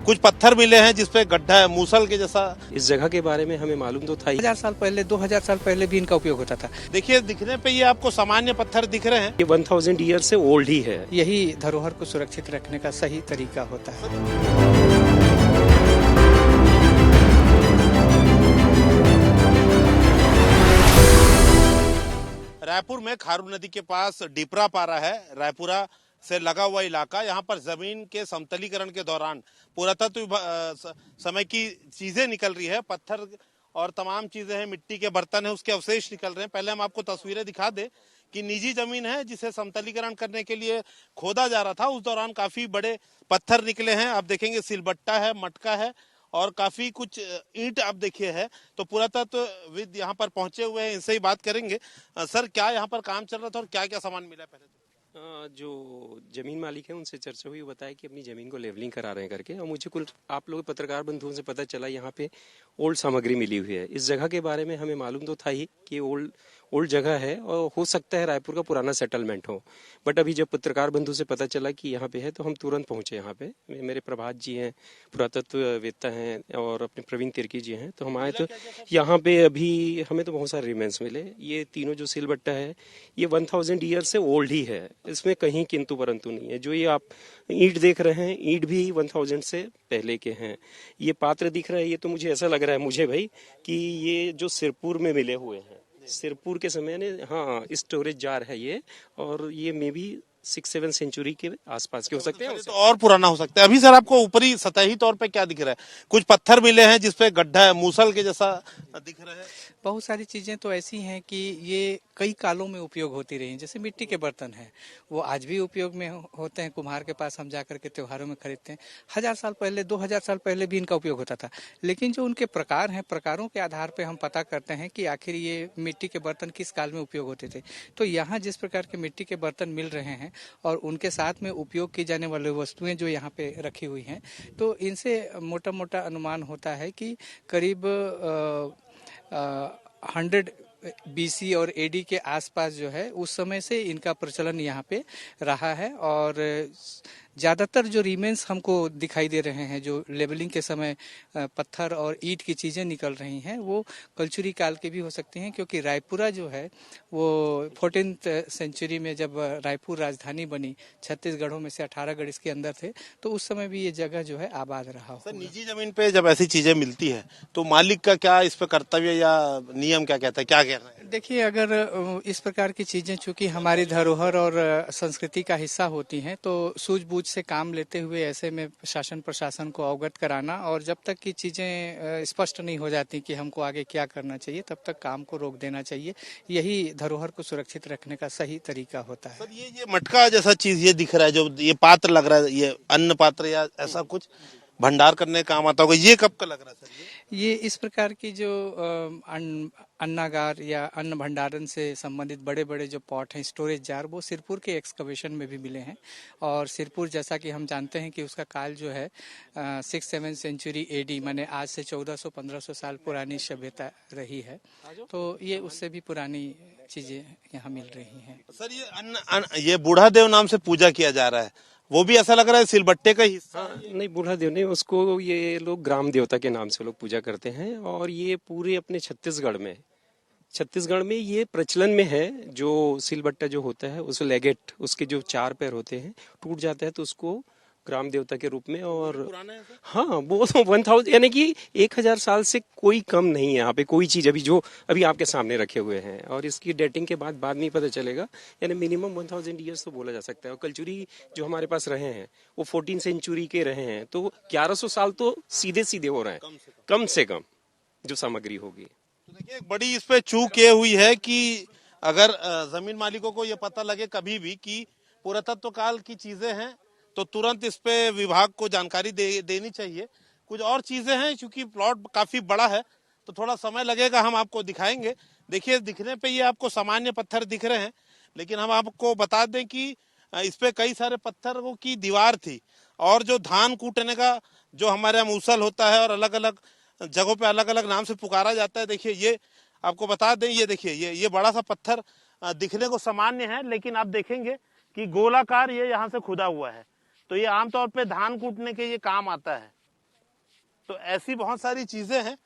कुछ पत्थर मिले हैं जिसपे गड्ढा है, मूसल के जैसा। इस जगह के बारे में हमें मालूम तो था ही। 1000 साल पहले 2000 साल पहले भी इनका उपयोग होता था। देखिए दिखने पे ये आपको सामान्य पत्थर दिख रहे हैं। ये 1000 ईयर से ओल्ड ही है। यही धरोहर को सुरक्षित रखने का सही तरीका होता है। रायपुर में खारू नदी के पास डिपरा पारा है, रायपुरा से लगा हुआ इलाका। यहाँ पर जमीन के समतलीकरण के दौरान पुरातत्व समय की चीजें निकल रही है, पत्थर और तमाम चीजें हैं, मिट्टी के बर्तन है, उसके अवशेष निकल रहे हैं। पहले हम आपको तस्वीरें दिखा दें कि निजी जमीन है जिसे समतलीकरण करने के लिए खोदा जा रहा था। उस दौरान काफी बड़े पत्थर निकले हैं। आप देखेंगे सिलबट्टा है, मटका है और काफी कुछ ईंट आप देखिए है। तो पुरातत्वविद यहाँ पर पहुंचे हुए हैं, इनसे ही बात करेंगे। सर, क्या यहाँ पर काम चल रहा था और क्या क्या सामान मिला? पहले जो जमीन मालिक है उनसे चर्चा हुई, बताया कि अपनी जमीन को लेवलिंग करा रहे हैं करके। और मुझे कुल आप लोग पत्रकार बंधुओं से पता चला यहाँ पे ओल्ड सामग्री मिली हुई है। इस जगह के बारे में हमें मालूम तो था ही कि ओल्ड जगह है और हो सकता है रायपुर का पुराना सेटलमेंट हो। बट अभी जब पत्रकार बंधु से पता चला कि यहाँ पे है तो हम तुरंत पहुंचे यहाँ पे। मेरे प्रभात जी हैं, पुरातत्ववेत्ता हैं, और अपने प्रवीण तिर्की जी हैं। तो हम आए तो यहाँ पे अभी हमें तो बहुत सारे रिमेन्स मिले। ये तीनों जो सिलबट्टा है ये 1000 ईयर से ओल्ड ही है, इसमें कहीं किंतु परंतु नहीं है। जो ये आप ईंट देख रहे हैं, ईंट भी 1000 से पहले के हैं। ये पात्र दिख रहा है, ये तो मुझे ऐसा लग रहा है मुझे भाई कि ये जो सिरपुर में मिले हुए हैं, सिरपुर के समय ने, हाँ, स्टोरेज जार है ये। और ये मे बी 6-7 सेंचुरी के आसपास के हो सकते हैं, तो और पुराना हो सकता है। अभी सर आपको ऊपरी सतही तौर पे क्या दिख रहा है? कुछ पत्थर मिले हैं जिसपे गड्ढा है, मूसल के जैसा दिख रहा है। बहुत सारी चीजें तो ऐसी हैं कि ये कई कालों में उपयोग होती रही। जैसे मिट्टी के बर्तन हैं, वो आज भी उपयोग में होते हैं। कुम्हार के पास हम जाकर के त्योहारों में खरीदते हैं। 1000 साल पहले 2000 साल पहले भी इनका उपयोग होता था। लेकिन जो उनके प्रकार हैं, प्रकारों के आधार पर हम पता करते हैं कि आखिर ये मिट्टी के बर्तन किस काल में उपयोग होते थे। तो यहाँ जिस प्रकार के मिट्टी के बर्तन मिल रहे हैं और उनके साथ में उपयोग की जाने वाली वस्तुएं जो यहाँ पे रखी हुई हैं, तो इनसे मोटा मोटा अनुमान होता है कि करीब 100 BC और AD के आसपास जो है उस समय से इनका प्रचलन यहाँ पे रहा है। और ज़्यादातर जो रिमेन्स हमको दिखाई दे रहे हैं, जो लेवलिंग के समय पत्थर और ईंट की चीज़ें निकल रही हैं, वो कलचुरी काल की भी हो सकती हैं। क्योंकि रायपुरा जो है वो 14th सेंचुरी में जब रायपुर राजधानी बनी, 36 गढ़ों में से 18 गढ़ इसके अंदर थे, तो उस समय भी ये जगह जो है आबाद रहा। सर, निजी जमीन पे जब ऐसी चीजें मिलती है तो मालिक का क्या इस पे कर्तव्य या नियम क्या कहता है, क्या कह रहे हैं? देखिए, अगर इस प्रकार की चीजें चूंकि हमारी धरोहर और संस्कृति का हिस्सा होती हैं, तो सूझबूझ से काम लेते हुए ऐसे में शासन प्रशासन को अवगत कराना, और जब तक की चीजें स्पष्ट नहीं हो जाती कि हमको आगे क्या करना चाहिए, तब तक काम को रोक देना चाहिए। यही धरोहर को सुरक्षित रखने का सही तरीका होता है। सर, ये मटका जैसा चीज ये दिख रहा है, जो ये पात्र लग रहा है, ये अन्न पात्र या ऐसा कुछ भंडार करने का काम आता होगा, ये कब का लग रहा है सर? ये इस प्रकार की जो अन्नागार या अन्न भंडारण से संबंधित बड़े बड़े जो पॉट हैं, स्टोरेज जार, वो सिरपुर के एक्सकवेशन में भी मिले हैं। और सिरपुर, जैसा कि हम जानते हैं कि उसका काल जो है 6-7 सेंचुरी AD, माने आज से 1400-1500 साल पुरानी सभ्यता रही है। तो ये उससे भी पुरानी चीजें यहाँ मिल रही हैं। सर, ये ये बूढ़ा देव नाम से पूजा किया जा रहा है, वो भी ऐसा लग रहा है सिलबट्टे का हिस्सा? नहीं, बूढ़ा देव नहीं, उसको ये लोग ग्राम देवता के नाम से लोग पूजा करते हैं। और ये पूरे अपने छत्तीसगढ़ में ये प्रचलन में है। जो सिलबट्टा जो होता है, उस लेगेट, उसके जो 4 पैर होते हैं, टूट जाता है तो उसको ग्राम देवता के रूप में। और हाँ, वो तो 1000 यानी कि 1000 साल से कोई कम नहीं है यहाँ पे कोई चीज अभी आपके सामने रखे हुए हैं। और इसकी डेटिंग के बाद में पता चलेगा, यानी मिनिमम 1000 ईयर्स तो बोला जा सकता है। और कलचुरी जो हमारे पास रहे हैं वो 14 सेंचुरी के रहे हैं, तो 1100 साल तो सीधे सीधे हो रहे हैं, कम से कम जो सामग्री होगी। तो देखिए, एक बड़ी इस पे चूक ये हुई है कि अगर जमीन मालिकों को ये पता लगे कभी भी कि पुरातत्व काल की चीजें हैं, तो तुरंत इस पे विभाग को जानकारी देनी चाहिए। कुछ और चीजें हैं, क्योंकि प्लॉट काफी बड़ा है तो थोड़ा समय लगेगा, हम आपको दिखाएंगे। देखिए, दिखने पे ये आपको सामान्य पत्थर दिख रहे हैं, लेकिन हम आपको बता दें कि इस पे कई सारे पत्थरों की दीवार थी। और जो धान कूटने का जो हमारे यहाँ मूसल होता है और अलग अलग जगहों पे अलग अलग नाम से पुकारा जाता है। देखिए, ये आपको बता दें, ये देखिए, ये बड़ा सा पत्थर दिखने को सामान्य है, लेकिन आप देखेंगे कि गोलाकार ये यहाँ से खुदा हुआ है। तो ये आमतौर पे धान कूटने के ये काम आता है। तो ऐसी बहुत सारी चीजें हैं।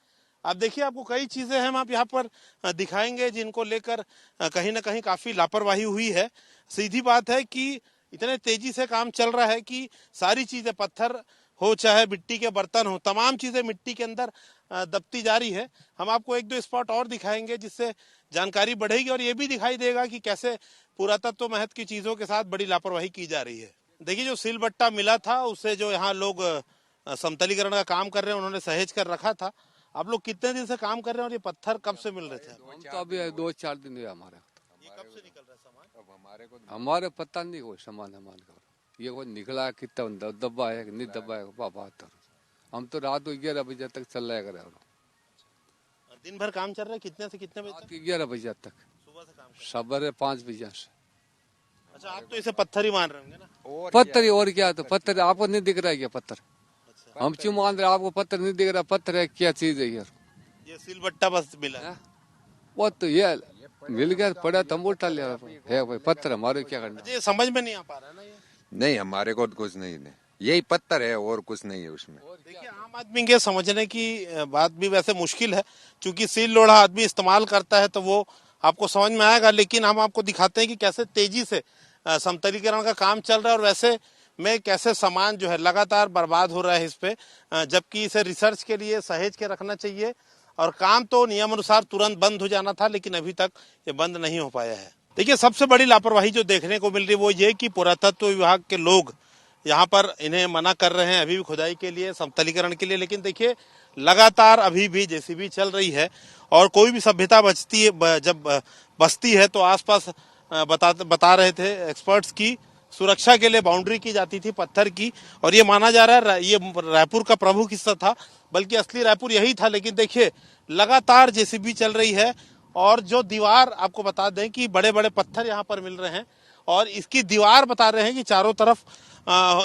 आप देखिए, आपको कई चीजें हम आप यहाँ पर दिखाएंगे जिनको लेकर कहीं ना कहीं काफी लापरवाही हुई है। सीधी बात है कि इतने तेजी से काम चल रहा है कि सारी चीजें, पत्थर हो चाहे मिट्टी के बर्तन हो, तमाम चीजें मिट्टी के अंदर दबती जा रही है। हम आपको एक दो स्पॉट और दिखाएंगे जिससे जानकारी बढ़ेगी और ये भी दिखाई देगा कि कैसे पुरातत्व महत्व की चीजों के साथ बड़ी लापरवाही की जा रही है। देखिए, जो सिलबट्टा मिला था उससे जो यहाँ लोग समतलीकरण का काम कर रहे हैं, उन्होंने सहेज कर रखा था। आप लोग कितने दिन से काम कर रहे हैं और ये पत्थर कब से मिल रहे थे? हम तो अभी 2-4 दिन हुए हमारे। ये कब से निकल रहा है सामान? हमारे पता नहीं कोई सामान का ये कोई निकला है, कितना दबा है नहीं दबा है पापा। हम तो रात को 11 बजे तक चल रहे हैं। दिन भर काम चल रहा है? कितने से कितने बजे तक? 11 बजे तक, सुबह से काम? सवेरे 5 बजे से। अच्छा, आप तो इसे पत्थर ही मान रहे होंगे ना? पत्थर ही, और क्या? तो पत्थर आपको नहीं दिख रहा है क्या? पत्थर हम क्यों मान रहे? आपको पत्थर नहीं दिख रहा? पत्थर है, क्या चीज है यार? ये सिलबट्टा बस मिला है। वो तो ये मिल गया, पड़ा तो हम उठा लिया है भाई। पत्थर हमारे क्या करना? ये समझ में नहीं आ पा रहा है ना ये। नहीं, हमारे को तो कुछ नहीं, यही पत्थर है और कुछ नहीं है उसमें। देखिए, आम आदमी के समझने की बात भी वैसे मुश्किल है, क्योंकि सील लोढ़ा आदमी इस्तेमाल करता है तो वो आपको समझ में आएगा। लेकिन हम आपको दिखाते हैं कि कैसे तेजी से समतलीकरण का काम चल रहा है और वैसे में कैसे सामान जो है लगातार बर्बाद हो रहा है इस पे, जबकि इसे रिसर्च के लिए सहेज के रखना चाहिए और काम तो नियम अनुसार तुरंत बंद हो जाना था, लेकिन अभी तक ये बंद नहीं हो पाया है। देखिए, सबसे बड़ी लापरवाही जो देखने को मिल रही है वो ये कि पुरातत्व विभाग के लोग यहाँ पर इन्हें मना कर रहे हैं अभी भी खुदाई के लिए, समतलीकरण के लिए। लेकिन देखिए, लगातार अभी भी जेसीबी चल रही है और कोई भी सभ्यता बचती है, जब बसती है तो आसपास बता रहे थे एक्सपर्ट्स की सुरक्षा के लिए बाउंड्री की जाती थी पत्थर की, और ये माना जा रहा है ये रायपुर का प्रमुख हिस्सा था, बल्कि असली रायपुर यही था। लेकिन देखिए, लगातार जेसीबी चल रही है और जो दीवार, आपको बता दें कि बड़े बड़े पत्थर यहाँ पर मिल रहे हैं और इसकी दीवार बता रहे हैं कि चारों तरफ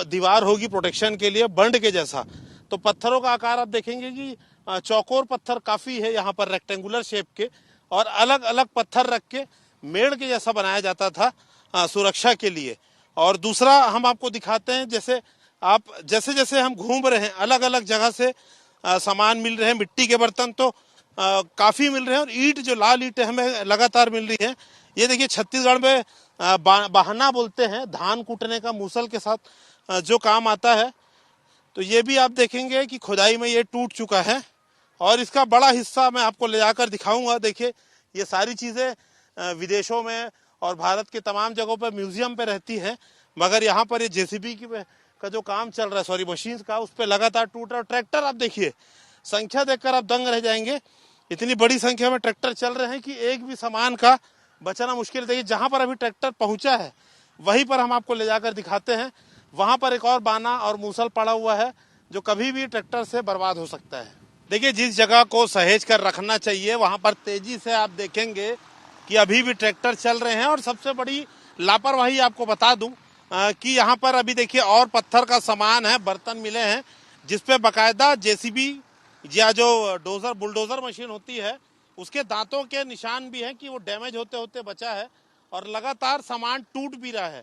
दीवार होगी प्रोटेक्शन के लिए, बंड के जैसा। तो पत्थरों का आकार आप देखेंगे कि चौकोर पत्थर काफी है यहाँ पर, रेक्टेंगुलर शेप के, और अलग अलग पत्थर रख के मेड़ के जैसा बनाया जाता था सुरक्षा के लिए। और दूसरा हम आपको दिखाते हैं, जैसे जैसे हम घूम रहे हैं अलग अलग जगह से सामान मिल रहे हैं। मिट्टी के बर्तन तो काफी मिल रहे हैं और ईंट, जो लाल ईंट हमें लगातार मिल रही है। ये देखिए, छत्तीसगढ़ में बहाना बोलते हैं धान कूटने का, मूसल के साथ जो काम आता है। तो ये भी आप देखेंगे कि खुदाई में ये टूट चुका है और इसका बड़ा हिस्सा मैं आपको ले जाकर दिखाऊंगा। देखिए, ये सारी चीजें विदेशों में और भारत के तमाम जगहों पर म्यूजियम पे रहती है, मगर यहाँ पर ये जेसीबी का जो काम चल रहा है, सॉरी मशीन का, उस पर लगातार टूट रहा है। ट्रैक्टर आप देखिए, संख्या देखकर आप दंग रह जाएंगे, इतनी बड़ी संख्या में ट्रैक्टर चल रहे हैं कि एक भी सामान का बचाना मुश्किल। देखिए, जहां पर अभी ट्रैक्टर पहुंचा है वहीं पर हम आपको ले जाकर दिखाते हैं। वहां पर एक और बाना और मूसल पड़ा हुआ है जो कभी भी ट्रैक्टर से बर्बाद हो सकता है। देखिए, जिस जगह को सहेज कर रखना चाहिए वहां पर तेजी से आप देखेंगे कि अभी भी ट्रैक्टर चल रहे हैं। और सबसे बड़ी लापरवाही आपको बता दूं कि यहाँ पर अभी देखिए और पत्थर का सामान है, बर्तन मिले हैं जिसपे बाकायदा जेसीबी या जो डोजर बुलडोजर मशीन होती है उसके दांतों के निशान भी हैं कि वो डैमेज होते होते बचा है और लगातार सामान टूट भी रहा है।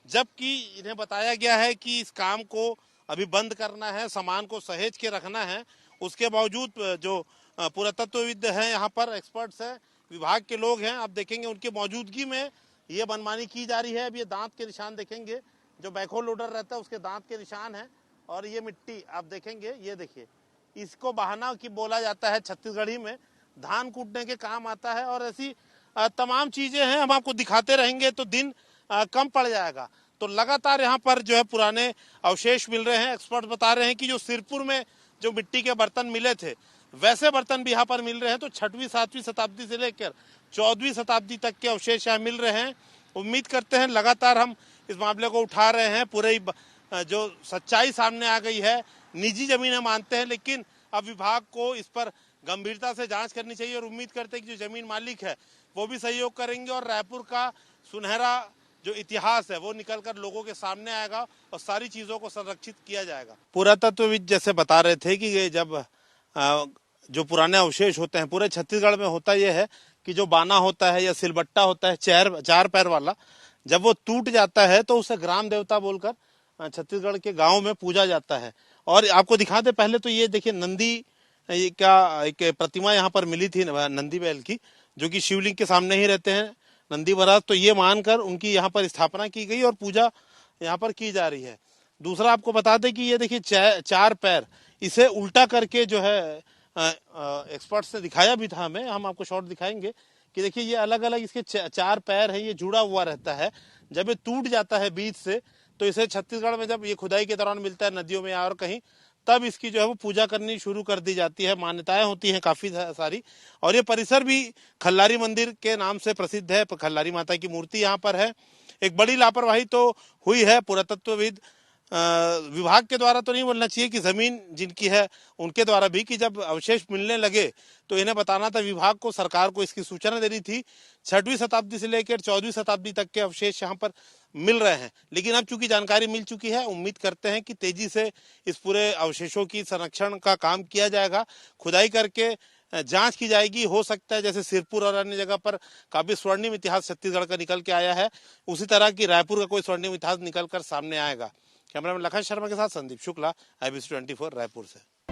जबकि इन्हें बताया गया है कि इस काम को अभी बंद करना है, सामान को सहेज के रखना है। उसके बावजूद जो पुरातत्वविद हैं, यहाँ पर एक्सपर्ट्स हैं, विभाग के लोग हैं, आप देखेंगे उनकी मौजूदगी में ये मनमानी की जा रही है। अब ये दांत के निशान देखेंगे, जो बैकहो लोडर रहता है उसके दांत के निशान है। और ये मिट्टी आप देखेंगे, ये देखिए, इसको बहाना की बोला जाता है छत्तीसगढ़ी में, धान कूटने के काम आता है। और ऐसी तमाम चीजें हैं, हम आपको दिखाते रहेंगे तो दिन कम पड़ जाएगा। तो लगातार यहाँ पर जो है पुराने अवशेष मिल रहे हैं। एक्सपर्ट बता रहे हैं कि जो सिरपुर में जो मिट्टी के बर्तन मिले थे वैसे बर्तन भी यहाँ पर मिल रहे हैं। तो 6वीं 7वीं शताब्दी से लेकर 14वीं शताब्दी तक के अवशेष यहाँ मिल रहे हैं। उम्मीद करते हैं, लगातार हम इस मामले को उठा रहे हैं, पूरे जो सच्चाई सामने आ गई है। निजी जमीनें मानते हैं, लेकिन अब विभाग को इस पर गंभीरता से जांच करनी चाहिए और उम्मीद करते हैं कि जो जमीन मालिक है वो भी सहयोग करेंगे और रायपुर का सुनहरा जो इतिहास है वो निकलकर लोगों के सामने आएगा और सारी चीजों को संरक्षित किया जाएगा। पुरातत्वविद जैसे बता रहे थे कि ये जब जो पुराने अवशेष होते हैं, पूरे छत्तीसगढ़ में होता यह है कि जो बाना होता है या सिलबट्टा होता है चार पैर वाला, जब वो टूट जाता है तो उसे ग्राम देवता बोलकर छत्तीसगढ़ के गांव में पूजा जाता है। और आपको दिखा दे, पहले तो ये देखिए नंदी, ये क्या एक प्रतिमा यहाँ पर मिली थी नंदी बैल की, जो कि शिवलिंग के सामने ही रहते हैं नंदी महाराज। तो ये मानकर उनकी यहाँ पर स्थापना की गई और पूजा यहाँ पर की जा रही है। दूसरा आपको बता दें कि ये देखिए चार पैर, इसे उल्टा करके जो है एक्सपर्ट्स ने दिखाया भी था हमें, हम आपको शॉर्ट दिखाएंगे कि देखिए ये अलग अलग इसके चार पैर है, ये जुड़ा हुआ रहता है। जब ये टूट जाता है बीच से, तो इसे छत्तीसगढ़ में जब ये खुदाई के दौरान मिलता है नदियों में और कहीं, तब इसकी जो है वो पूजा करनी शुरू कर दी जाती है। मान्यताएं होती हैं काफी सारी। और ये परिसर भी खल्लारी मंदिर के नाम से प्रसिद्ध है। खल्लारी माता की मूर्ति यहाँ पर है। एक बड़ी लापरवाही तो हुई है पुरातत्वविद विभाग के द्वारा, तो नहीं बोलना चाहिए कि जमीन जिनकी है उनके द्वारा भी, कि जब अवशेष मिलने लगे तो इन्हें बताना था विभाग को, सरकार को इसकी सूचना देनी थी। 6वीं शताब्दी से लेकर 14वीं शताब्दी तक के अवशेष यहाँ पर मिल रहे हैं। लेकिन अब चूंकि जानकारी मिल चुकी है, उम्मीद करते हैं कि तेजी से इस पूरे अवशेषों की संरक्षण का काम किया जाएगा, खुदाई करके जांच की जाएगी। हो सकता है जैसे सिरपुर और अन्य जगह पर काफी स्वर्णिम इतिहास छत्तीसगढ़ का निकल के आया है, उसी तरह की रायपुर का कोई स्वर्णिम इतिहास निकल कर सामने आएगा। कैमरामैन लखन शर्मा के साथ संदीप शुक्ला, IBC 24 रायपुर से।